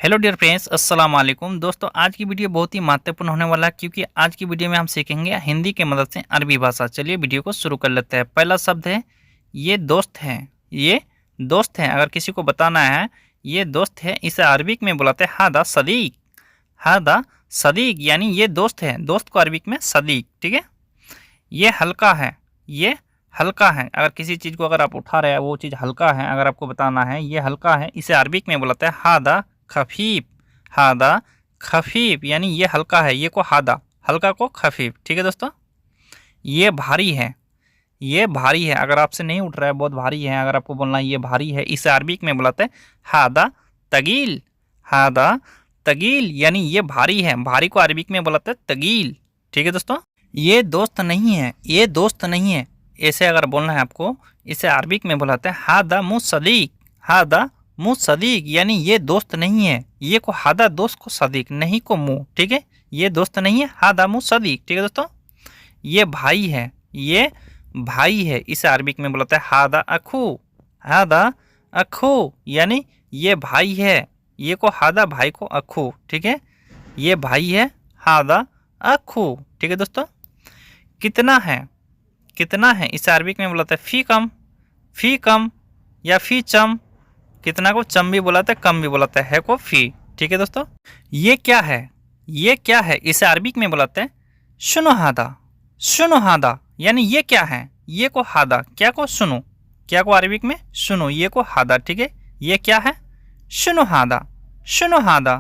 Hello dear friends, अस्सलाम वालेकुम। दोस्तों, आज की वीडियो बहुत ही महत्वपूर्ण होने वाला है क्योंकि आज की वीडियो में हम सीखेंगे हिंदी की मदद से अरबी भाषा। चलिए वीडियो को शुरू कर लेते हैं। पहला शब्द है ये दोस्त है। ये दोस्त है। अगर किसी को बताना है ये दोस्त है, इसे अरबिक में बुलाते हैं हादा सदीक। हादा सदीक यानी ये दोस्त है। दोस्त को अरबिक में सदीक। ठीक है। ये हल्का है। ये हल्का है। अगर किसी चीज़ को अगर आप उठा रहे हैं वो चीज़ हल्का है, अगर आपको बताना है ये हल्का है, इसे अरबिक में बुलाते हैं हादा खफीफ। हादा खफीफ यानी ये हल्का है। ये को हादा, हल्का को खफीफ। ठीक है दोस्तों। ये भारी है। ये भारी है। अगर आपसे नहीं उठ रहा है, बहुत भारी है, अगर आपको बोलना है ये भारी है, इसे अरबिक में बुलाते हैं हादा तगील। हादा तगील यानी ये भारी है। भारी को अरबिक में बुलाते हैं तगील। ठीक है दोस्तों। ये दोस्त नहीं है। ये दोस्त नहीं है, ऐसे अगर बोलना है आपको, इसे अरबिक में बुलाते हैं हादा मुसदीक। हादा मुसदीक यानी ये दोस्त नहीं है। ये को हादा दोस्त को सदीक, नहीं को मुँह। ठीक है। ये दोस्त नहीं है, हादा मुसदीक। ठीक है दोस्तों। ये भाई है। ये भाई है, इसे अरबिक में बुलाते हैं हादा अखू। हादा अखू यानी ये भाई है। ये को हादा, भाई को अखू। ठीक है। ये भाई है, हादा अखू। ठीक है दोस्तों। कितना है। कितना है, इसे अरबिक में बुलाते हैं फी कम। फी कम या फी चम। कितना को चम भी बुलाते हैं, कम भी बुलाते हैं, है को फी। ठीक है दोस्तों। ये क्या है। ये क्या है, इसे अरबिक में बुलाते हैं शुनो हादा। शुनो हादा यानी ये क्या है। ये को हादा, क्या को सुनो। क्या को अरबिक में सुनो, ये को हादा। ठीक है। ये क्या है, शुनो हादा। शुनो हादा।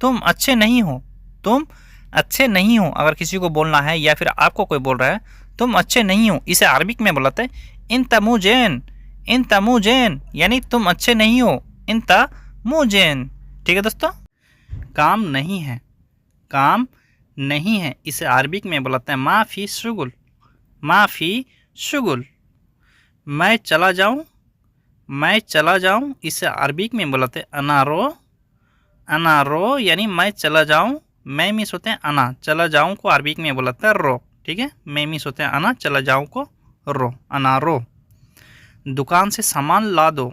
तुम अच्छे नहीं हो। तुम अच्छे नहीं हो। अगर किसी को बोलना है या फिर आपको कोई बोल रहा है तुम अच्छे नहीं हो, इसे अरबिक में बुलाते हैं इन तमुजैन। इन तमुजैन यानी तुम अच्छे नहीं हो। इन तमुजैन। ठीक है दोस्तों। काम नहीं है। काम नहीं है, इसे अरबिक में बुलाते हैं माफ़ी शुगुल। माफ़ी शुगुल। मैं चला जाऊं। मैं चला जाऊं, इसे अरबिक में बुलाते हैं अनारो। अनारो यानी मैं चला जाऊं। मैं मिस होते हैं अना, चला जाऊं को अरबिक में बुलाते हैं रो। ठीक है। मैं मिस होते हैं अना, चला जाऊं को रो, अनारो। दुकान से सामान ला दो।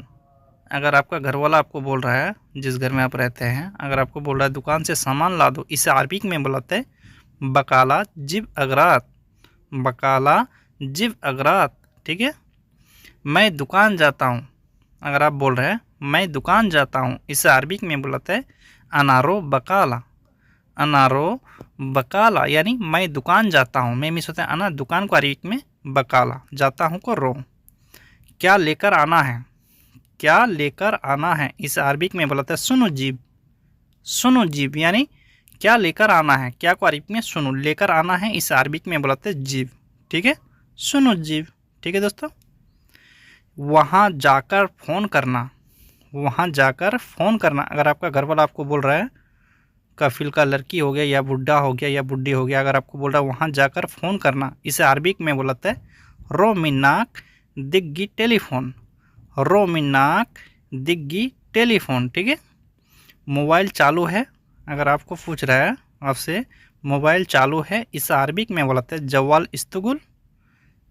अगर आपका घर वाला आपको बोल रहा है, जिस घर में आप रहते हैं, अगर आपको बोल रहा है दुकान से सामान ला दो, इसे अरबिक में बुलाते हैं बकाला जिब अगरात। बकाला जिब अगरात। ठीक है। मैं दुकान जाता हूँ। अगर आप बोल रहे हैं मैं दुकान जाता हूँ, इसे अरबिक में बुलाते हैं अनारो बकाला। अनारो बकाला यानी मैं दुकान जाता हूँ। मैं मिस होते हैं अना, दुकान को अरबिक में बकाला, जाता हूँ को रो। क्या लेकर आना है। क्या लेकर आना है, इसे अरबिक में बुलाते हैं सुनो जीब। सुनो जीब यानी क्या लेकर आना है। क्या को अरबिक में सुनो, लेकर आना है, इसे अरबिक में बुलाते हैं जीब। ठीक है। सुनो जीब। ठीक है दोस्तों। वहाँ जाकर फ़ोन करना। वहाँ जाकर फ़ोन करना। अगर आपका घर वाला आपको बोल रहा है, कफिल का लड़की हो गया या बुढ़ा हो गया या बुढ़ी हो गया, अगर आपको बोल रहा है वहाँ जाकर फ़ोन करना, इसे अरबिक में बुलाते हैं रो मिन्नाक दिग्गी टेलीफोन। रो मिन्नाक दिग्गी टेलीफोन। ठीक है। मोबाइल चालू है। अगर आपको पूछ रहा है आपसे मोबाइल चालू है, इसे अरबिक में बुलाते हैं जवाल इस्तगुल।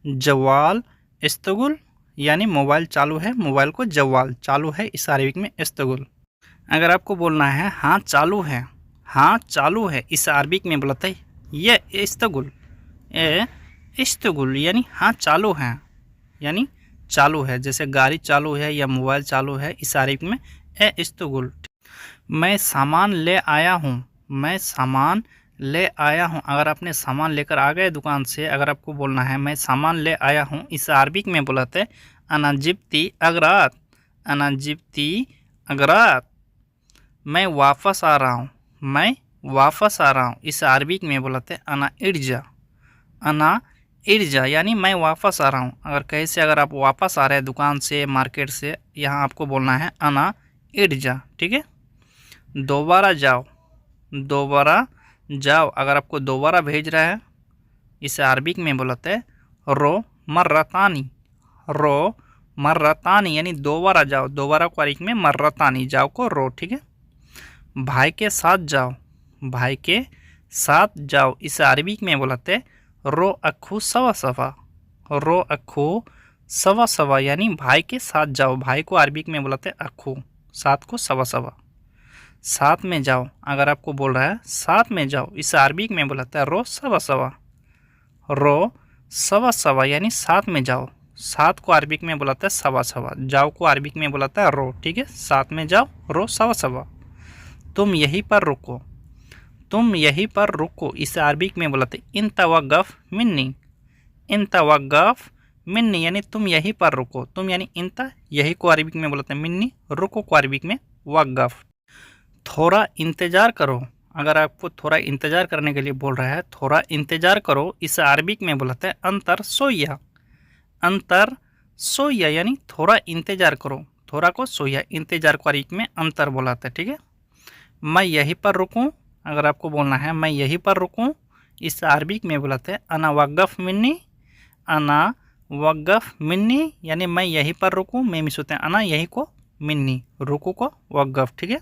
जवाल इस्तगुल यानी मोबाइल चालू है, मोबाइल को जवाल, चालू है, इसे अरबिक में इस्तगुल। अगर आपको बोलना है हाँ चालू है, हाँ चालू है, इसे अरबिक में बुलाते हैं ये इस्तगुल। ए इस्तगुल यानी हाँ चालू है, यानी चालू है। जैसे गाड़ी चालू है या मोबाइल चालू है, इस अरबिक में ए इस्तगुल। मैं सामान ले आया हूँ। मैं सामान ले आया हूँ। अगर आपने सामान लेकर आ गए दुकान से, अगर आपको बोलना है मैं सामान ले आया हूँ, इस अरबिक में बुलाते हैं अना जिब्ती अगरात। अना जिब्ती अगरात। मैं वापस आ रहा हूँ। मैं वापस आ रहा हूँ, इस अरबिक में बुलाते हैं अना इर्जा। अना इर्जा यानी मैं वापस आ रहा हूँ। अगर कैसे, अगर आप वापस आ रहे हैं दुकान से, मार्केट से, यहाँ आपको बोलना है अना इर्जा। ठीक है। दोबारा जाओ। दोबारा जाओ। अगर आपको दोबारा भेज रहा है, इसे अरबिक में बुलाते हैं रो मर्रतानी। रो मर्रतानी यानी दोबारा जाओ। दोबारा को अरबिक में मर्रतानी, जाओ को रो। ठीक है। भाई के साथ जाओ। भाई के साथ जाओ, इसे अरबिक में बुलाते हैं रो अखू सवा सवा। रो अखू सवा सवा यानी भाई के साथ जाओ। भाई को अरबिक में बुलाते हैं अखू, साथ को सवा सवा। साथ में जाओ, अगर आपको बोल रहा है साथ में जाओ, इस अरबिक में बुलाता है रो सवा सवा। रो सवा सवा यानी साथ में जाओ। साथ को अरबिक में बुलाता है सवा सवा, जाओ को अरबिक में बुलाता है रो। ठीक है, साथ में जाओ, रो सवा सवा। तुम यहीं पर रुको, तुम यहीं पर रुको, इसे अरबिक में बुलाते इन तवगफ मिन्नी। इन तवगफ मिन्नी यानी तुम यहीं पर रुको। तुम यानी इंता, यही को अरबिक में बुलाते हैं मिन्नी, रुको को अरबिक में वगफ। थोड़ा इंतज़ार करो, अगर आपको थोड़ा इंतज़ार करने के लिए बोल रहा है, थोड़ा इंतज़ार करो, इसे अरबिक में बुलाते हैं अंतर सोया। अंतर सोया यानी थोड़ा इंतज़ार करो, थोड़ा को सोया, इंतज़ार को अरबिक में अंतर बुलाते हैं। ठीक है, मैं यहीं पर रुकूं, अगर आपको बोलना है मैं यहीं पर रुकूं, इस अरबिक में बुलाते हैं अना वगफ मिन्नी। अना वगफ मिन्नी यानी मैं यहीं पर रुकूं, मैं मिस होते हैं अना, यही को मिन्नी, रुकू को वगफ। ठीक है,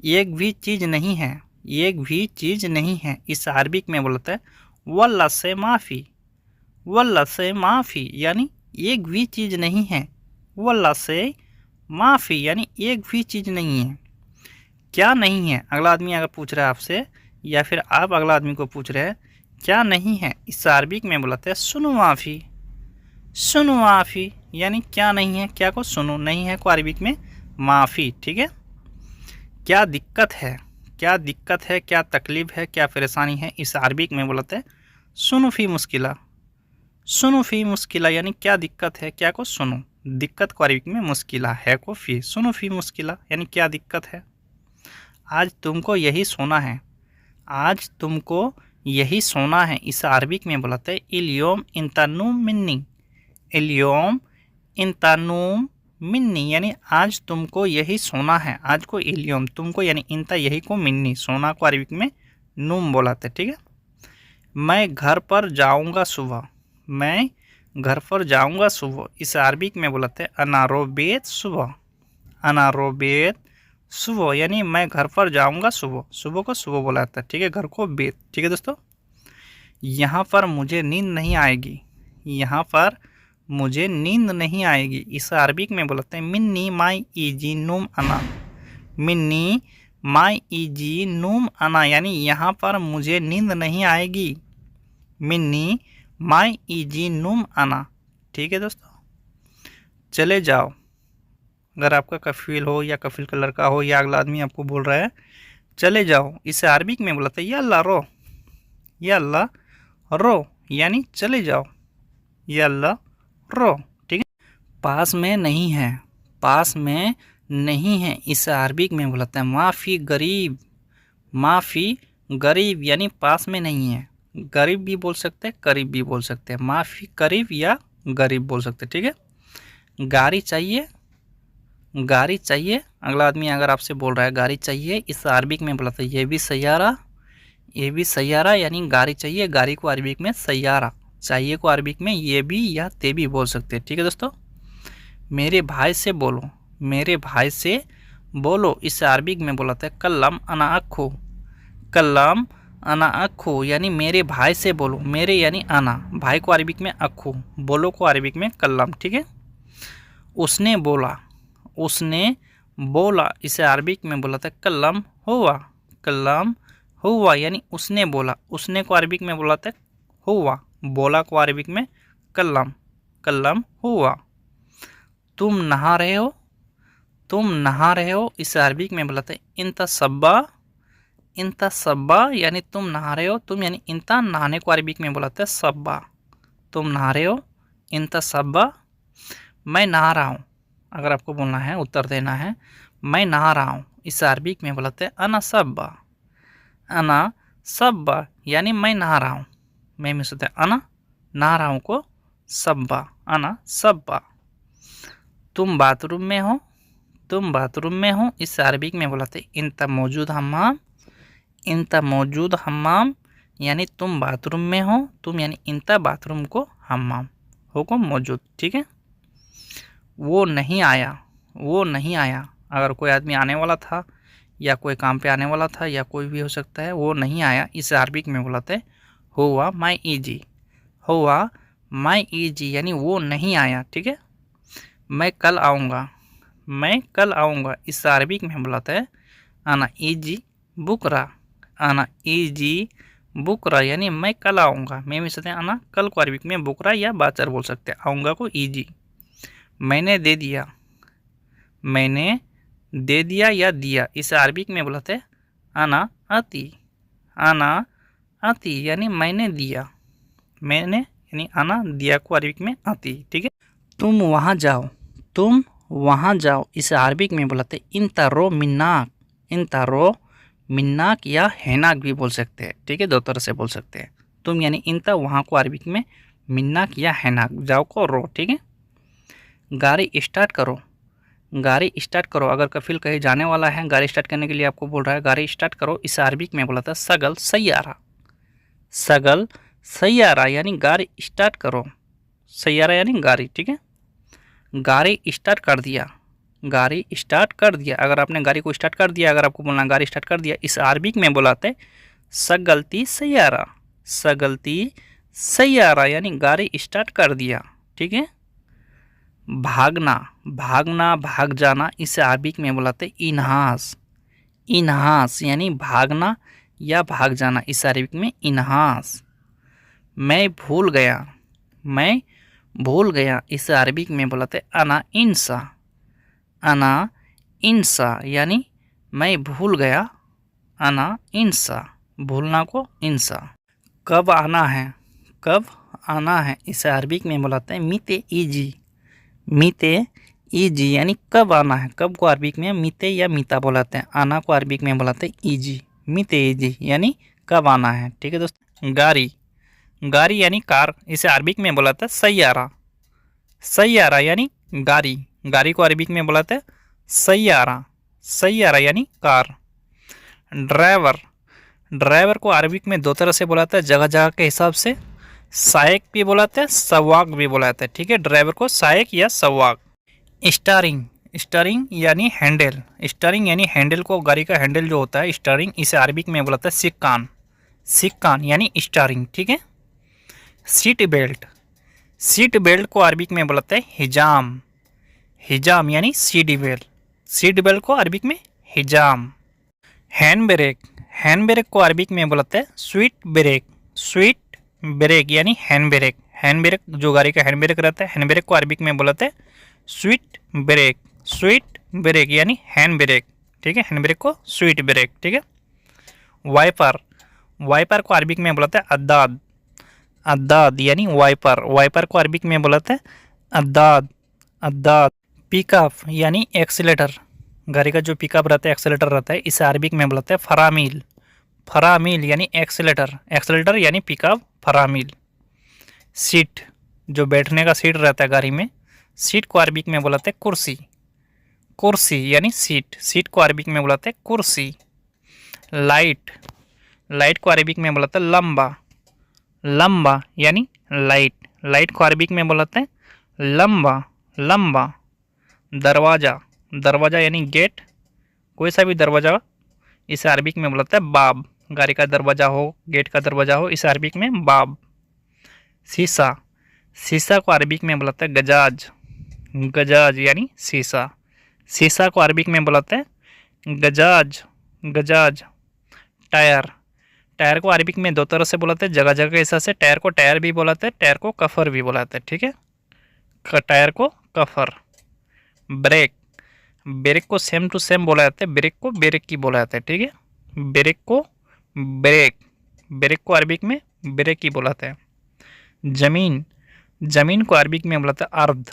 एक भी चीज़ नहीं है, एक भी चीज़ नहीं है, इस अरबिक में बोलते हैं वल्ला से माफ़ी। वल्ला से माफ़ी यानी एक भी चीज़ नहीं है, वल्ला से माफ़ी यानी एक भी चीज़ नहीं है। क्या नहीं है, अगला आदमी अगर पूछ रहा है आपसे, या फिर आप अगला आदमी को पूछ रहे हैं क्या नहीं है, इस अरबिक में बुलाते हैं सुनो माफ़ी। सुनो माफ़ी यानी क्या नहीं है, क्या को सुनो, नहीं है को अरबिक में माफ़ी। ठीक है, क्या दिक्कत है, क्या दिक्कत है, क्या तकलीफ़ है, क्या परेशानी है, इस अरबिक में बोलते हैं सुनो फ़ी मुश्किला। सुनो फ़ी मुश्किला यानी क्या दिक्कत है, क्या को सुनो, दिक्कत को अरबिक में मुश्किला, है को फ़ी, सुनो फ़ी मुश्किला यानी क्या दिक्कत है। आज तुमको यही सोना है, आज तुमको यही सोना है, इस अरबिक में बोलते हैं इल्योम इंतानुम मिन्नी। इल्योम इंतानुम मिन्नी यानी आज तुमको यही सोना है, आज को इलियम, तुमको यानी इंता, यही को मिन्नी, सोना को अरबिक में नूम बोलाते। ठीक है, मैं घर पर जाऊंगा सुबह। मैं घर पर जाऊंगा सुबह, इस अरबिक में बोलाते हैं अनारोबेत सुबह। अनारोबेत सुबह यानी मैं घर पर जाऊंगा सुबह, सुबह को सुबह बोलाता है। ठीक है, घर को बेत। ठीक है दोस्तों, यहाँ पर मुझे नींद नहीं आएगी। यहाँ पर मुझे नींद नहीं आएगी, इस अरबिक में बोलते हैं मिन्नी माई ईजी नूम अना। मिन्नी माई ईजी नूम अना यानी यहाँ पर मुझे नींद नहीं आएगी। मिन्नी माई ईजी नूम अना। ठीक है दोस्तों, चले जाओ, अगर आपका कफील हो या कफील का लड़का हो या अगला आदमी आपको बोल रहा है चले जाओ, इसे अरबिक में बोलते हैं या अल्लाह रो। या अल्लाह रो यानी चले जाओ, या अल्लाह रो। ठीक है, पास में नहीं है, पास में नहीं है, इस अरबिक में बोलते हैं माफ़ी गरीब। माफ़ी गरीब यानी पास में नहीं है, गरीब भी बोल सकते हैं, करीब भी बोल सकते हैं, माफ़ी करीब या गरीब बोल सकते हैं। ठीक है, गाड़ी चाहिए, गाड़ी चाहिए, अगला आदमी अगर आपसे बोल रहा है गाड़ी चाहिए, इस अरबिक में बोलते हैं ये भी सैयारा। ये भी सैयारा यानी गाड़ी चाहिए, गाड़ी को अरबिक में सैयारा, चाहिए को अरबिक में ये भी या ते भी बोल सकते हैं। ठीक है दोस्तों, मेरे भाई से बोलो, मेरे भाई से बोलो, इस अरबिक में बोलाते हैं कल्लम अना अक्खू। कल्लम अना अक्खू यानी मेरे भाई से बोलो, मेरे यानी अना, भाई को अरबिक में अक्खू, बोलो को अरबिक में कल्लम। ठीक है, उसने बोला, उसने बोला, इसे अरबिक में बोलाते हैं कल्लम हुआ। कल्लम हुआ यानी उसने बोला, उसने को अरबिक में बोलाते हैं हुआ, बोला को अरबिक में कल्लम। कल्लम हुआ। तुम नहा रहे हो, तुम नहा रहे हो, इस अरबिक में बोलाते हैं इंता सब्बा। इंता सब्बा यानी तुम नहा रहे हो, तुम यानी इंता, नहाने को अरबिक में बोलाते हैं सब्बा। तुम नहा रहे हो, इंता सब्बा। मैं नहा रहा हूँ, अगर आपको बोलना है, उत्तर देना है मैं नहा रहा हूँ, इस अरबिक में बोलाते हैं अना सब्बा। अना सब्बा यानी मैं नहा रहा हूँ, मैं में सोते अना, नहा रहा हूँ को सब्बा, अना सब्बा। तुम बाथरूम में हो, तुम बाथरूम में हो, इस अरबिक में बोलाते इंता मौजूद हम्माम। इंता मौजूद हम्माम यानी तुम बाथरूम में हो, तुम यानी इंता, बाथरूम को हम्माम हो को मौजूद। ठीक है, वो नहीं आया, वो नहीं आया, अगर कोई आदमी आने वाला था या कोई काम पे आने वाला था या कोई भी हो सकता है, वो नहीं आया, इस अरबिक में बोलाते हुआ माई ईजी। हुआ माई ईजी यानी वो नहीं आया। ठीक है, मैं कल आऊँगा, मैं कल आऊँगा, इस अरबिक में बोलाता है आना इजी बुकरा, आना इजी बुकरा यानी मैं कल आऊँगा। मैं भी सकते हैं आना कल को अरबिक में बुकरा या बाचर बोल सकते हैं। आऊँगा को इजी। मैंने दे दिया, मैंने दे दिया या दिया, इसे अरबिक में बोलते हैं आना आती, आना आती यानी मैंने दिया। मैंने यानी आना, दिया को अरबिक में आती। ठीक है। तुम वहाँ जाओ, तुम वहाँ जाओ, इसे अरबिक में बोलते इंता रो मिन्नाक, इंता रो मिन्नाक या हैनाक भी बोल सकते हैं। ठीक है, दो तरह से बोल सकते हैं। तुम यानी इंता, वहाँ को अरबिक में मिन्नाक या हैनाक, जाओ को रो। ठीक है। गाड़ी स्टार्ट करो, गाड़ी स्टार्ट करो, अगर कफिल कहीं जाने वाला है, गाड़ी स्टार्ट करने के लिए आपको बोल रहा है गाड़ी स्टार्ट करो, इसे अरबिक में बोला था सगल सैयारा, सगल सैयारा यानी गाड़ी स्टार्ट करो, सैयारा यानी गाड़ी। ठीक है। गाड़ी स्टार्ट कर दिया, गाड़ी स्टार्ट कर दिया, अगर आपने गाड़ी को स्टार्ट कर दिया, अगर आपको बोलना गाड़ी स्टार्ट कर दिया, इस अरबिक में बुलाते सगलती सैयारा, सगलती सैयारा यानी गाड़ी स्टार्ट कर दिया। ठीक है। भागना, भागना भाग जाना, इसे अरबिक में बुलाते इन्हास, इन्हास यानी भागना या भाग जाना, इस अरबिक में इन्हास। मैं भूल गया, मैं भूल गया, इसे अरबिक में बुलाते अना इंसा, अना इंसा यानी मैं भूल गया, अना इंसा, भूलना को इंसा। कब आना है, कब आना है, इसे अरबिक में बुलाते हैं मीते इजी, मीते इजी यानी कब आना है। कब को अरबिक में मीते या मीता बुलाते हैं, आना को अरबिक में बुलाते हैं इजी, मीते इजी यानी कब आना है। ठीक है दोस्तों। गाड़ी, गाड़ी यानी कार, इसे अरबिक में बुलाते हैं सैयारा, सैयारा यानी गाड़ी, गाड़ी को अरबिक में बुलाते हैं सैयारा, सैयारा यानी कार। ड्राइवर, ड्राइवर को अरबिक में दो तरह से बुलाते हैं जगह जगह के हिसाब से, सायक भी बुलाते हैं, सवाक भी बुलाते हैं। ठीक है। ड्राइवर को सायक या सवाक। स्टीयरिंग, स्टीयरिंग यानी हैंडल, स्टीयरिंग यानी हैंडल को, गाड़ी का हैंडल जो होता है स्टीयरिंग, इसे अरबिक में बुलाता है सिक्कान, सिक्कान यानी स्टीयरिंग। ठीक है। सीट बेल्ट, सीट बेल्ट को अरबिक में बुलाते हैं हिजाम, हिजाम यानी सीट बेल्ट, सीट बेल्ट को अरबिक में हिजाम। हैंड ब्रेक, हैंड ब्रेक को अरबिक में बुलाते हैं स्वीट ब्रेक, स्वीट ब्रेक यानी हैंड ब्रेक, हैंड ब्रेक जो गाड़ी का हैंड ब्रेक रहता है, हैंड ब्रेक को अरबिक में बुलाते हैं स्वीट ब्रेक, स्वीट ब्रेक यानी हैंड ब्रेक। ठीक है। हैंड ब्रेक को स्वीट ब्रेक। ठीक है। वाइपर, वाइपर को अरबिक में बुलाते हैं अद्दाद, अद्दाद यानी वाइपर, वाइपर को अरबिक में बुलाते हैं अद्दाद, अद्दाद। पिकअप यानी एक्सीलेटर, गाड़ी का जो पिकअप रहता है एक्सीलेटर रहता है, इसे अरबिक में बुलाते हैं फरामील, फरामील यानी एक्सीलेटर, एक्सीलेटर यानी पिकअप, फरामील। सीट, जो बैठने का सीट रहता है गाड़ी में, सीट को अरबिक में बुलाते हैं कुर्सी, कुर्सी यानी सीट, सीट को अरबिक में बुलाते हैं कुर्सी। लाइट, लाइट को अरबिक में बुलाते हैं लंबा, लंबा यानी लाइट, लाइट को अरबिक में बुलाते हैं लंबा, लंबा। दरवाज़ा, दरवाज़ा यानी गेट, कोई सा भी दरवाज़ा, इसे अरबिक में बुलाते हैं बाब, गाड़ी का दरवाज़ा हो, गेट का दरवाज़ा हो, इसे अरबिक में बाब। शीशा, शीशा को अरबिक में बुलाते हैं गजाज, गजाज यानी शीशा, शीशा को अरबिक में बुलाते हैं गजाज, गजाज। टायर, टायर को अरबिक में दो तरह से बुलाते हैं जगह जगह के हिसाब से, टायर को टायर भी बुलाते हैं, टायर को कफर भी बुलाते हैं। ठीक है। टायर को कफर। ब्रेक, ब्रेक को सेम टू सेम बोला जाता है, ब्रेक को ब्रेक की बोला जाता है। ठीक है। ब्रेक को ब्रेक, ब्रेक को अरबिक में ब्रेक की बुलाते हैं। ज़मीन, ज़मीन को अरबिक में बुलाते हैं अर्ध,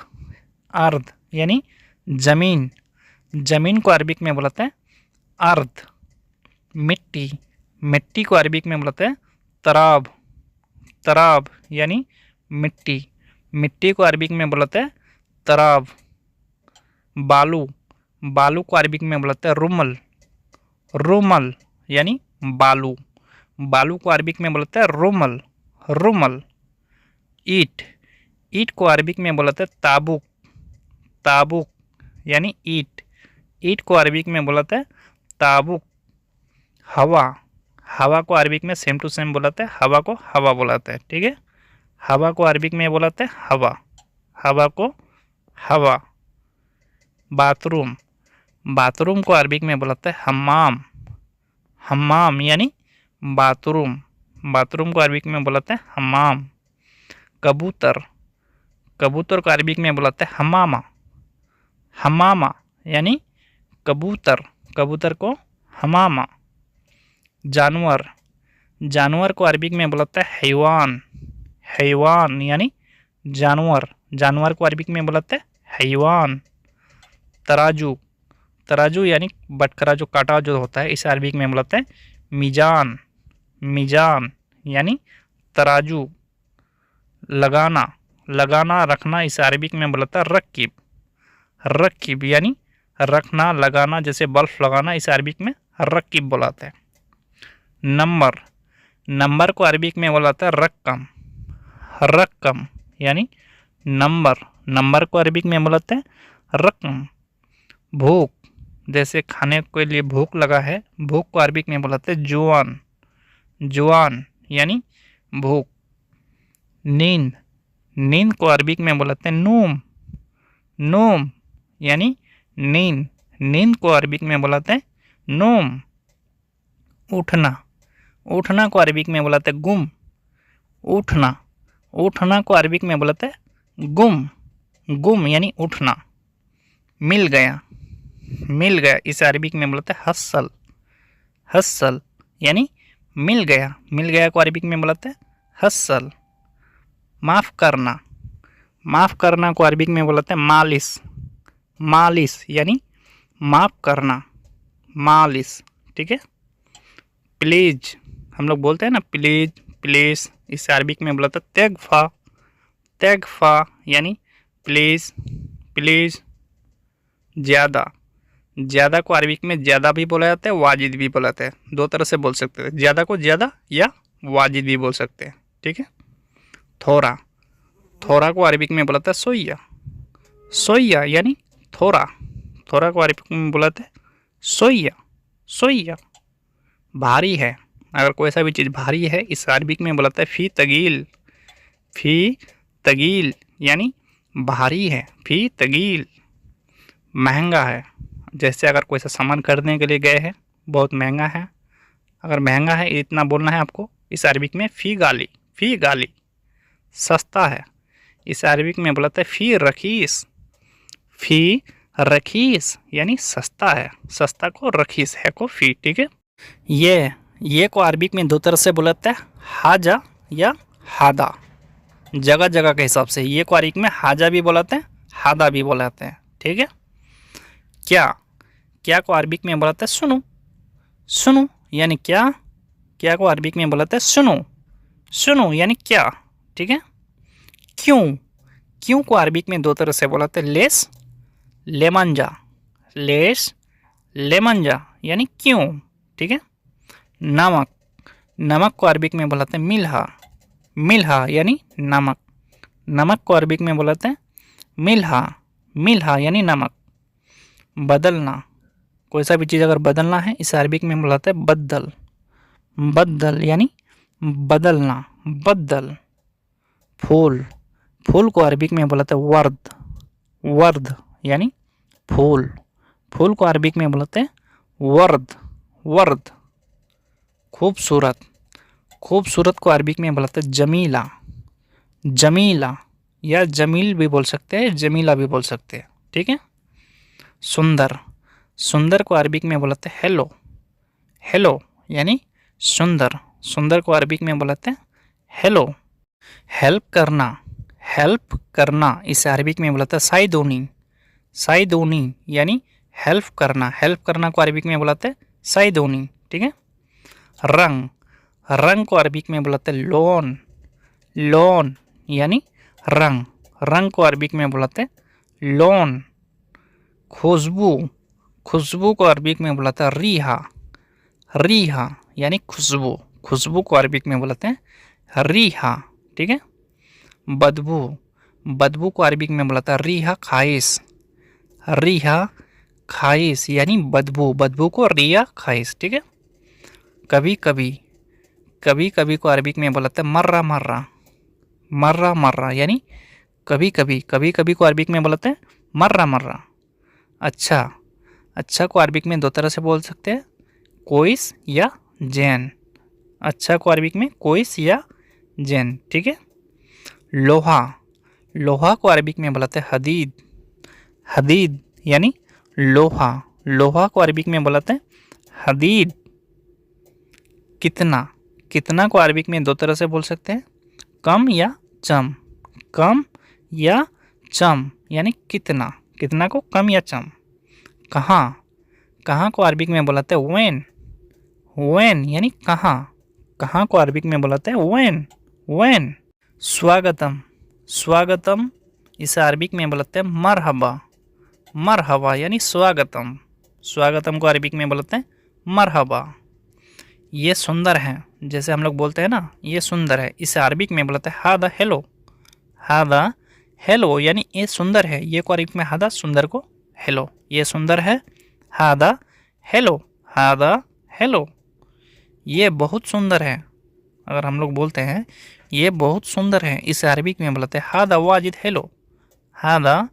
अर्ध यानी ज़मीन, ज़मीन को अरबिक में बुलाते हैं अर्ध। मिट्टी, मिट्टी को अरबिक में बुलाते हैं तराब, तराब यानी मिट्टी, मिट्टी को अरबिक में बुलाते हैं तराब। बालू, बालू को अरबिक में बुलाते हैं रुमल, रुमल यानी बालू, बालू को अरबिक में बुलाते हैं रुमल, रुमल। ईट, ईट को अरबिक में बुलाते हैं ताबुक, ताबुक यानी ईट, ईट को अरबिक में बुलाते हैं ताबुक। हवा, हवा को अरबिक में सेम टू सेम बुलाते हैं, हवा को हवा बुलाते हैं। ठीक है। हवा को अरबिक में बुलाते हैं हवा, हवा को हवा। बाथरूम, बाथरूम को अरबिक में बोलते हैं हम्माम। हम्माम यानी बाथरूम। बाथरूम को अरबिक में बोलते हैं हम्माम। कबूतर, कबूतर को अरबिक में बोलते हैं हमामा। हमामा यानी कबूतर, कबूतर को हमामा। जानवर, जानवर को अरबिक में बोलते हैं हैवान। हैवान यानी जानवर, जानवर को अरबिक में बोलते हैं हैवान। तराजू, तराजू यानी बटखरा जो काटा जो होता है इसे अरबिक में बोलते हैं मीजान। मीजान यानी तराजू। लगाना, लगाना रखना इसे अरबिक में बोलता है रकीब। रकीब यानी रखना लगाना, जैसे बल्ब लगाना इसे अरबिक में रकीब बुलाते हैं। नंबर, नंबर को अरबिक में बोलाता है रकम। रकम यानी नंबर, नंबर को अरबिक में बोलाते हैं रकम। भूख, जैसे खाने के लिए भूख लगा है, भूख को अरबिक में बोलाते हैं जुआन। जुआन यानी भूख। नींद, नींद को अरबिक में बोलाते हैं नूम। नूम यानी नींद, नींद को अरबिक में बोलाते हैं नूम। उठना, उठना को अरबिक में बोलाते हैं गुम। उठना, उठना को अरबिक में बोलाते हैं गुम। गुम यानी उठना। मिल गया, मिल गया इसे अरबिक में बोलाते हैं हस्सल। हस्सल यानी मिल गया, मिल गया को अरबिक में बोलाते हैं हस्सल। माफ़ करना, माफ़ करना को अरबिक में बोलाते हैं मालिश। मालिश यानी माफ़ करना, मालिश। ठीक है। प्लीज, हम लोग बोलते हैं ना प्लीज, प्लीज़, इसे अरबिक में बोलाते हैं तेगफा। तेगफा यानी प्लीज़, प्लीज़। ज़्यादा, ज़्यादा को अरबिक में ज़्यादा भी बोला जाता है, वाजिद भी बोला जाता है। दो तरह से बोल सकते हैं, ज़्यादा को ज़्यादा या वाजिद भी बोल सकते हैं। ठीक है। थोड़ा, थोड़ा को अरबिक में बोलाता है सोया। सोया यानी थोड़ा, थोड़ा को अरबिक में बोलाते हैं सोया। सोया। भारी है, अगर कोई सा भी चीज़ भारी है इस अरबिक में बोलाता है फ़ी तगील। फ़ी तगील यानी भारी है, फ़ी तगील। महंगा है, जैसे अगर कोई सा सामान खरीदने के लिए गए हैं, बहुत महंगा है, अगर महंगा है इतना बोलना है आपको इस अरबिक में फ़ी गाली। फ़ी गाली। सस्ता है, इस अरबिक में बोलाता है फ़ी रखीस। फ़ी रखीस यानी सस्ता है, सस्ता को रखीस है को फ़ी। ठीक है। ये को अरबिक में दो तरह से बोलाते हैं हाजा या हादा, जगह जगह के हिसाब से। ये को अरबिक में हाजा भी बोलाते हैं, हादा भी बोलाते हैं। ठीक है। क्या, क्या को अरबिक में बोलाते हैं सुनो। सुनो यानी क्या, क्या को अरबिक में बोलाते हैं सुनो। सुनो यानी क्या। ठीक है। क्यों, क्यों को अरबिक में दो तरह से बोलाते हैं लेस, लेमंजा। लेस, लेमंजा यानी क्यों। ठीक है। नमक, नमक को अरबिक में बोलाते हैं मिल्हा। मिल्हा यानी नमक। नमक को अरबिक में बोलाते हैं मिल्हा। मिल्हा यानी नमक। बदलना, कोई सा भी चीज़ अगर बदलना है इसे अरबिक में बोलाते हैं बद्दल। बद्दल यानी बदलना, बद्दल। फूल, फूल को अरबिक में बोलाते हैं वर्द। वर्द यानी फूल। फूल को अरबिक में बोलाते हैं वर्द। वर्द। खूबसूरत, खूबसूरत को अरबिक में बोलाते हैं जमीला। जमीला या जमील भी बोल सकते हैं, जमीला भी बोल सकते हैं। ठीक है। सुंदर, सुंदर को अरबिक में बोलाते हैं हेलो। हेलो यानी सुंदर। सुंदर को अरबिक में बोलाते हैं हेलो। हेल्प करना, हेल्प करना इसे अरबिक में बोलाते हैं साइदोनी। साइदोनी यानी हेल्प करना। हेल्प करना को अरबिक में बोलाते हैं साइदोनी। ठीक है। रंग, रंग को अरबिक में बोलाते हैं लोन। लोन यानी रंग। रंग को अरबिक में बोलाते हैं लोन। खुशबू, खुशबू को अरबिक में बोलाते हैं रीहा। रीहा यानी खुशबू। खुशबू को अरबिक में बोलाते हैं रीहा। ठीक है। बदबू, बदबू को अरबिक में बोलाता है रीहा खाइस। रीहा खाइस यानी बदबू। बदबू को रिया खाइस। ठीक है। कभी कभी, कभी कभी को अरबिक में बोलाते हैं मर्रा मर्रा। मर्रा मर्रा यानी कभी कभी। कभी कभी को अरबिक में बोलाते हैं मर्रा मर्रा। अच्छा, अच्छा को अरबिक में दो तरह से बोल सकते हैं, कोइस या जैन। अच्छा को अरबिक में कोइस या जैन, ठीक है। लोहा, लोहा को अरबिक में बोलाते हैं हदीद। हदीद यानी लोहा, लोहा को अरबिक में बोलाते हैं हदीद। कितना, कितना को अरबिक में दो तरह से बोल सकते हैं, कम या चम। कम या चम यानी कितना, कितना को कम या चम। कहाँ, कहाँ को अरबिक में बोलाते हैं वेन। वेन यानी कहाँ, कहाँ को अरबिक में बोलाते हैं वेन, वेन। स्वागतम, स्वागतम इसे अरबिक में बोलते हैं मरहबा। मरहबा यानी स्वागतम, स्वागतम को अरबिक में बोलते हैं मरहबा। ये सुंदर है, जैसे हम लोग बोलते हैं ना ये सुंदर है, इसे अरबिक में बोलते हैं हादा हेलो। हादा हेलो यानी ये सुंदर है, ये को अरबिक में हादा, सुंदर को हेलो। ये सुंदर है, हादा हेलो, हादा हेलो। ये बहुत सुंदर है, अगर हम लोग बोलते हैं ये बहुत सुंदर है, इसे अरबिक में बोलते हैं हादा वाजिद हेलो। हादा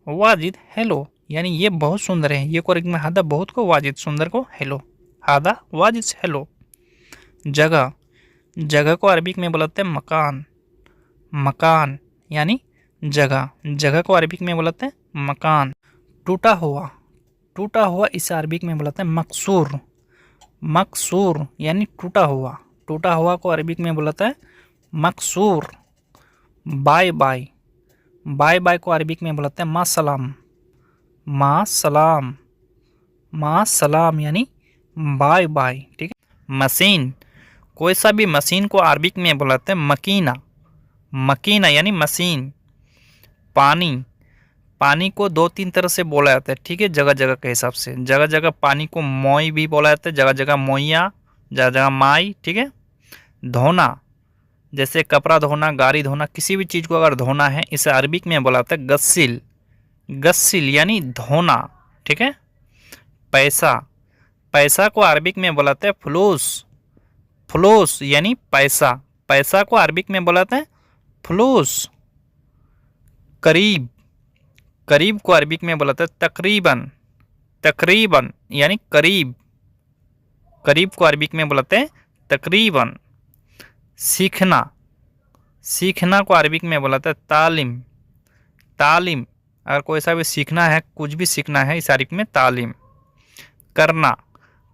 वाजिद हेलो यानी ये बहुत सुंदर है, ये को अरबिक में हादा बहुत को, वाजिद सुंदर को, हेलो, हादा वाजिद हेलो। जगह, जगह को अरबिक में बोलते हैं मकान। मकान यानी जगह, जगह को अरबिक में बोलते हैं मकान। टूटा हुआ, टूटा हुआ इसे अरबिक में बोलते हैं मकसूर। मकसूर यानी टूटा हुआ, टूटा हुआ को अरबिक में बोलता है मकसूर। बाय बाय, बाय बाय को अरबिक में बोलते हैं मा सलाम। मा सलाम, मा सलाम यानी बाय बाय, ठीक है। मशीन, कोई सा भी मशीन को अरबिक में बोलते हैं मकीना। मकीना यानी मशीन। पानी, पानी को दो तीन तरह से बोला जाता है, ठीक है, जगह जगह के हिसाब से। जगह जगह पानी को मोई भी बोला जाता है, जगह जगह मोइया, जगह जगह माई, ठीक है। धोना, जैसे कपड़ा धोना, गाड़ी धोना, किसी भी चीज़ को अगर धोना है इसे अरबिक में बोला जाता है गस्सिल। गस्सिल यानी धोना, ठीक है। पैसा, पैसा को अरबिक में बोलाते हैं फुलूस। फुलूस यानी पैसा, पैसा को अरबिक में बोलाते हैं फुलूस। करीब, करीब को अरबिक में बोलाते हैं तकरीबन। तकरीबन यानी करीब, करीब को अरबिक में बोलाते हैं तकरीबन। सीखना, सीखना को अरबिक में बोलाते हैं तालीम। तालीम, अगर कोई सा भी सीखना है, कुछ भी सीखना है, इस अरबिक में तालीम। करना,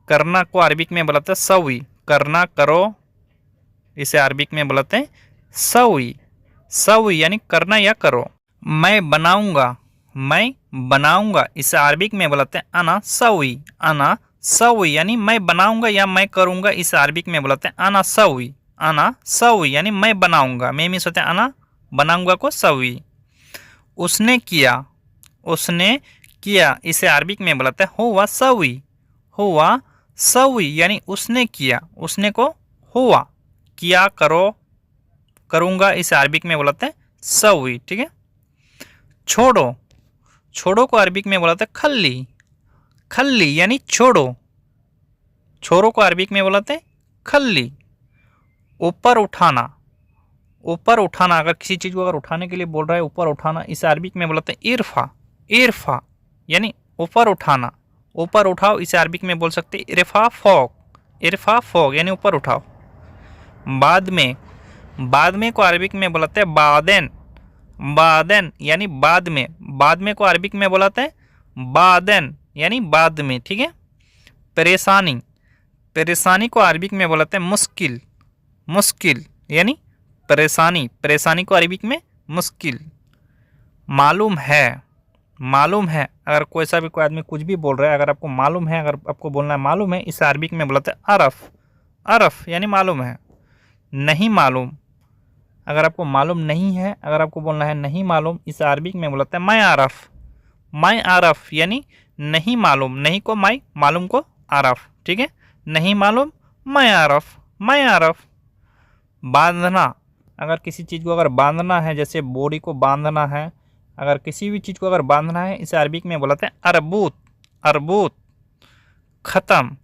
करना को अरबिक में बोलाते हैं सवी। करना, करो, इसे अरबिक में बोलाते हैं सवी। सवी यानी करना या करो। मैं बनाऊंगा, मैं बनाऊंगा, इसे अरबिक में बोलाते हैं अना सवी। अना सवी यानी मैं बनाऊंगा या मैं करूंगा, इसे अरबिक में बोलाते हैं अना सवी। अना सवी यानी मैं बनाऊंगा, मैं मीन्स होते हैं अना, बनाऊंगा को सवी। उसने किया, उसने किया, इसे अरबिक में बोलाते हैं हुआ सवी। हुआ सवी यानी उसने किया, उसने को हुआ, किया करो, करूंगा, इसे अरबिक में बोलाते हैं सवी, ठीक है। छोड़ो, छोड़ो को अरबिक में बोलाते हैं खल्ली। खल्ली यानी छोड़ो, छोड़ो को अरबिक में बोलाते हैं खल्ली। ऊपर उठाना, ऊपर उठाना, अगर किसी चीज़ को अगर उठाने के लिए बोल रहा है ऊपर उठाना, इसे अरबिक में बोलाते हैं इरफा। इरफा यानी ऊपर उठाना, ऊपर उठाओ, इसे अरबिक में बोल सकते हैं इरफा फोक। इरफा फोक यानी ऊपर उठाओ। बाद में, बाद में को अरबिक में बोलाते हैं बादेन। बादेन यानी बाद में, बाद में को अरबिक में बोलाते हैं बादेन यानी बाद में, ठीक है। परेशानी, परेशानी को अरबिक में बोलाते हैं मुश्किल। मुश्किल यानी परेशानी, परेशानी को अरबिक में मुश्किल। मालूम है, मालूम है, अगर कोई सा भी कोई आदमी कुछ भी बोल रहा है, अगर आपको मालूम है, अगर आपको बोलना है मालूम है, इसे अरबिक में बोलाते हैं अरफ। अरफ यानी मालूम है। नहीं मालूम, अगर आपको मालूम नहीं है, अगर आपको बोलना है नहीं मालूम, इसे अरबिक में बोलाते हैं मैं आरफ। मैं आरफ यानी नहीं मालूम, नहीं को मैं, मालूम को आरफ, ठीक है। नहीं मालूम, मैं आरफ, मैं आरफ। बांधना, अगर किसी चीज़ को अगर बांधना है, जैसे बोरी को बांधना है, अगर किसी भी चीज़ को अगर बांधना है, इसे अरबिक में बोलाते हैं अरबूत। अरबूत। ख़त्म,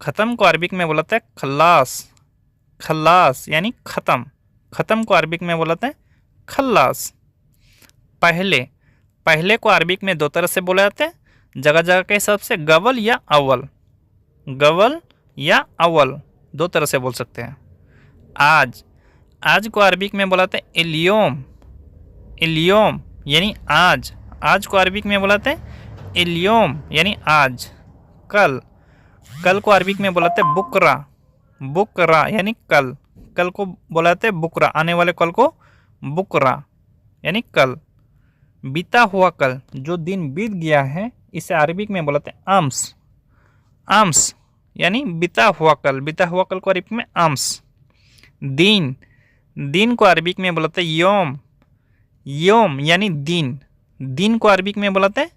ख़त्म को अरबिक में बोलाते हैं खल्लास। खल्लास यानी ख़त्म, ख़त्म को अरबिक में बोलाते हैं खल्लास। पहले, पहले को अरबिक में दो तरह से बोले जाते हैं, जगह जगह के हिसाब से गवल या अव्वल, गवल या अव्वल दो तरह से बोल सकते हैं। आज, आज को अरबिक में बुलाते हैं इल्योम, इल्योम यानी आज, आज को अरबिक में बुलाते हैं इल्योम यानी आज। कल, कल को अरबिक में बुलाते हैं बुकरा, बुकरा यानी कल, कल को बुलाते हैं बुकरा, आने वाले कल को बुकरा यानी कल। बीता हुआ कल, जो दिन बीत गया है, इसे अरबिक में बुलाते हैं अम्स, अम्स यानी बीता हुआ कल, बीता हुआ कल को अरबिक में अम्स। दिन, दिन को अरबिक में बुलाते हैं योम, योम यानी दिन, दिन को अरबिक में बुलाते हैं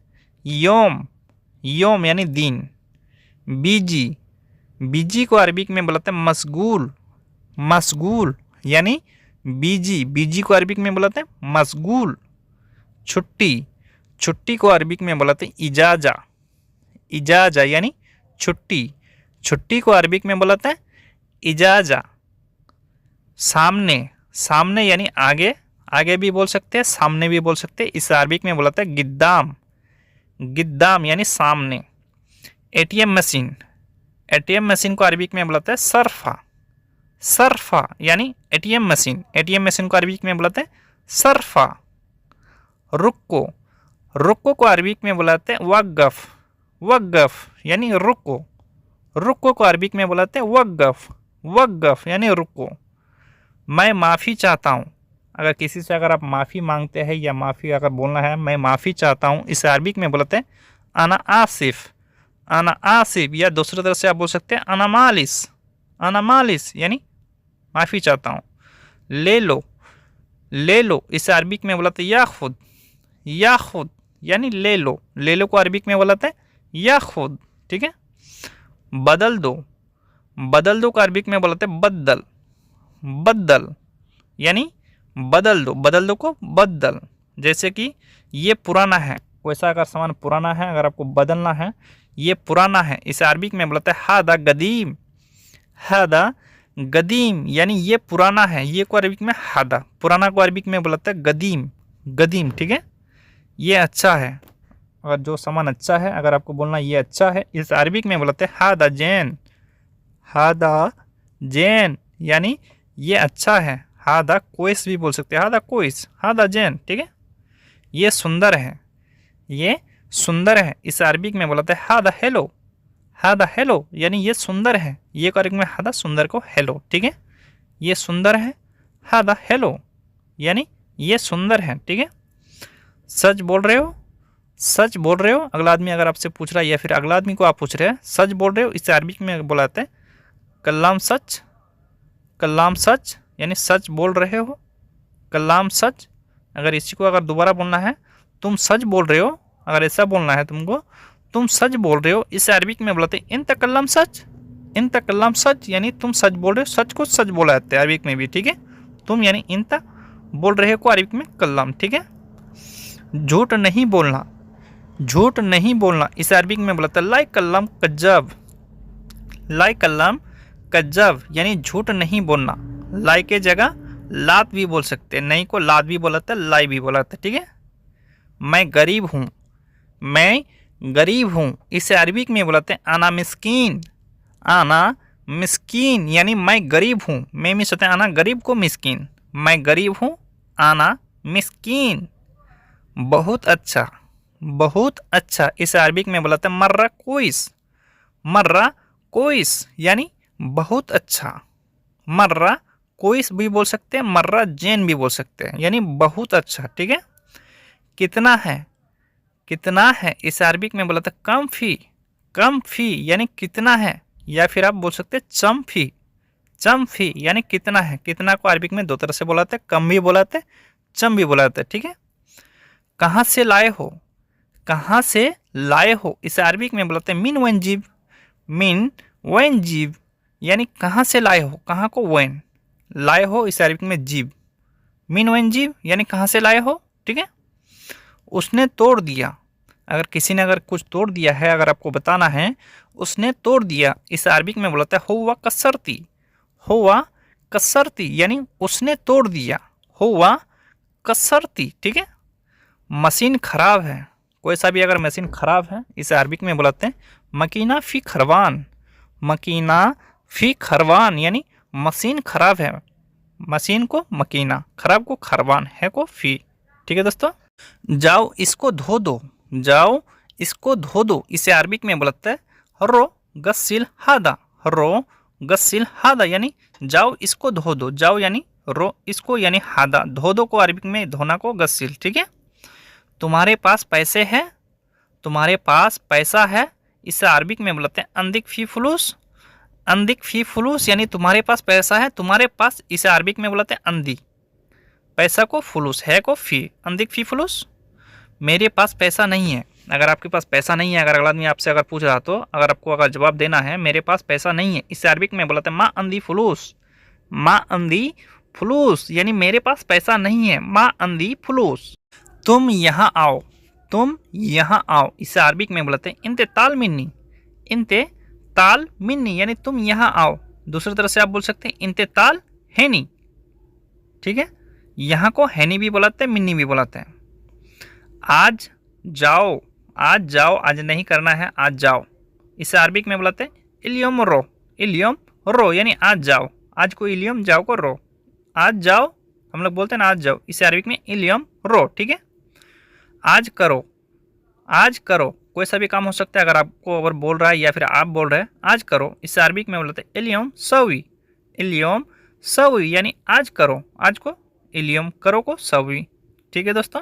योम, योम यानी दिन। बीजी, बीजी को अरबिक में बुलाते हैं मशगूल, मशगूल यानी बीजी, बीजी को अरबिक में बुलाते हैं मशगूल। छुट्टी, छुट्टी को अरबिक में बुलाते हैं इजाजा, इजाजा यानी छुट्टी, छुट्टी को अरबिक में बुलाते हैं इजाजा। सामने, सामने यानी आगे, आगे भी बोल सकते हैं, सामने भी बोल सकते हैं, इस अरबिक में बुलाते हैं गिद्दाम, गिद्दाम यानी सामने। एटीएम मशीन, एटीएम मशीन को अरबिक में बुलाते हैं सरफा, सरफा यानी एटीएम मशीन, एटीएम मशीन को अरबिक में बुलाते हैं सरफा। रुको, रुको को अरबिक में बुलाते हैं वक़्फ़, वक़्फ़ यानी रुको, रुको को अरबिक में बुलाते हैं वक़्फ़, वक़्फ़ यानी रुको। मैं माफ़ी चाहता हूँ, अगर किसी से अगर आप माफ़ी मांगते हैं या माफ़ी अगर बोलना है मैं माफ़ी चाहता हूँ, इसे अरबिक में बोलते हैं अना आसिफ, अना आसिफ, या दूसरी तरह से आप बोल सकते हैं अना मालिस, अना मालिस यानी माफ़ी चाहता हूँ। ले लो, ले लो, इसे अरबिक में बोलते हैं या खुद, या खुद यानी ले लो, ले लो को अरबिक में बोलते हैं या खुद, ठीक है। बदल दो, बदल दो को अरबिक में बोलते हैं बद्दल, बद्दल यानी बदल दो, बदल दो को बद्दल। जैसे कि ये पुराना है, वैसा अगर सामान पुराना है, अगर आपको बदलना है, ये पुराना है, इसे अरबिक में बोलते हैं हादा गदीम, हादा गदीम यानी ये पुराना है, ये को अरबिक में हादा, पुराना को अरबिक में बोलते हैं गदीम, गदीम, ठीक है। ये अच्छा है, अगर जो सामान अच्छा है, अगर आपको बोलना ये अच्छा है, इस अरबिक में बोलते हैं हादा जैन, हादा जैन यानी ये अच्छा है। हादा कोइस भी बोल सकते हैं, हादा कोइस, हादा जैन, ठीक है। ये सुंदर है, ये सुंदर है, इस अरबिक में बोलते हैं हादा हेलो, हादा हेलो यानी ये सुंदर है, ये को अरबिक में हादा सुंदर को हेलो, ठीक है। ये सुंदर है, हादा हेलो यानी ये सुंदर है, ठीक है। सच बोल रहे हो, सच बोल रहे हो, अगला आदमी अगर आपसे पूछ रहा है या फिर अगला आदमी को आप पूछ रहे हैं सच बोल रहे हो, इसे अरबिक में बुलाते हैं कल्लाम सच, कल्लाम सच यानी सच बोल रहे हो, कल्लाम सच। अगर इसी को अगर दोबारा बोलना है तुम सच बोल रहे हो, अगर ऐसा बोलना है तुमको तुम सच बोल रहे हो, इसे अरबिक में बुलाते हैं इन तकल्लम सच, इन तकल्लम सच यानी तुम सच बोल रहे हो, सच को सच बोला जाता है अरबिक में भी, ठीक है। तुम यानी इन तक बोल रहे हो को अरबिक में कल्लम, ठीक है। झूठ नहीं बोलना, झूठ नहीं बोलना, इसे अरबिक में बुलाता है लाई कल्लम कज्जब, लाई कल्लम कज्जब यानी झूठ नहीं बोलना। लाई के जगह लात भी बोल सकते हैं, नहीं को लात भी बोलाता है, लाई भी बोलाता है, ठीक है। मैं गरीब हूँ, मैं गरीब हूँ, इसे अरबिक में बुलाते हैं आना मिस्कीन, आना मिस्कीन यानी मैं गरीब हूँ, मैं मिस होते हैं आना गरीब को मिस्कीन, मैं गरीब हूँ, आना मिस्कीन। बहुत अच्छा, बहुत अच्छा, इसे अरबिक में बुलाते हैं मर्रा कोइस, मर्रा कोइस यानी बहुत अच्छा। मर्रा कोइस भी बोल सकते हैं, मर्रा जैन भी बोल सकते हैं यानी बहुत अच्छा, ठीक है। कितना है, कितना है, इस अरबिक में बोला था कम फी, कम फी यानी कितना है, या फिर आप बोल सकते हैं चम फी, चम फी यानी कितना है। कितना को अरबिक में दो तरह से बोलाते हैं, कम भी बोलाते हैं, चम भी बोलाते हैं, ठीक है। कहाँ से लाए हो, कहाँ से लाए हो, इसे अरबिक में बोलाते हैं मिन वन जीब, मिन वन जीब यानी कहाँ से लाए हो, कहाँ को वन, लाए हो इसे अरबिक में जीब, मिन वन जीब यानी कहाँ से लाए हो, ठीक है। उसने तोड़ दिया, अगर किसी ने अगर कुछ तोड़ दिया है, अगर आपको बताना है उसने तोड़ दिया, इसे अरबिक में बोलाता है हुआ कसरती, हुआ कसरती यानी उसने तोड़ दिया, हुआ कसरती, ठीक है। मशीन खराब है, कोई सा भी अगर मशीन खराब है इसे अरबिक में बुलाते हैं मकीना फ़ी खरवान। मकीना फ़ी खरवान यानी मशीन खराब है, मशीन को मकीना, खराब को खरवान, है को फ़ी। ठीक है दोस्तों। जाओ इसको धो दो, जाओ इसको धो दो, इसे अरबिक में बुलाते हैं हर्रो गस्सिल हादा। हर्रो गस्सिल हादा यानी जाओ इसको धो दो, जाओ यानी रो, इसको यानी हादा, धो दो को अरबिक में धोना को गस्सिल। ठीक है। तुम्हारे पास पैसे हैं, तुम्हारे पास पैसा है, इसे अरबिक में बुलाते हैं अंदिक फ़ी फुलूस। अंदिक फ़ी फुलूस यानी तुम्हारे पास पैसा है, तुम्हारे पास, इसे अरबिक में बुलाते हैं अंदी, पैसा को फुलूस, है को फ़ी, अंदिक फ़ी फुलूस। मेरे पास पैसा नहीं है, अगर आपके पास पैसा नहीं है, अगर अगला आदमी आपसे अगर पूछ रहा तो अगर आपको अगर जवाब देना है मेरे पास पैसा नहीं है, इसे अरबिक में बुलाते हैं मा अंदी फुलूस। मा अंदी फुलूस यानी मेरे पास पैसा नहीं है, मा अंदी फुलूस। तुम यहाँ आओ, तुम यहाँ आओ, इसे अरबिक में बुलाते हैं इंते ताल मिन्नी। इंते ताल मिन्नी यानी तुम यहाँ आओ। दूसरी तरह से आप बोल सकते हैं इंते ताल हैनी। ठीक है। यहाँ को हैनी भी बुलाते हैं, मिन्नी भी बुलाते हैं। आज जाओ, आज जाओ, आज नहीं करना है, आज जाओ, इसे अरबिक में बुलाते हैं इलियम रो। इलियम रो यानी आज जाओ, आज को इलियम, जाओ को रो, आज जाओ हम लोग बोलते हैं ना आज जाओ, इसे अरबिक में इलियम रो। ठीक है। आज करो, आज करो, कोई सा भी काम हो सकता है, अगर आपको अगर बोल रहा है या फिर आप बोल रहे हैं आज करो, इसे अरबिक में बोलते हैं इलियम सवी। इलियम सवी यानी आज करो, आज को इलियम, करो को सवी। ठीक है दोस्तों।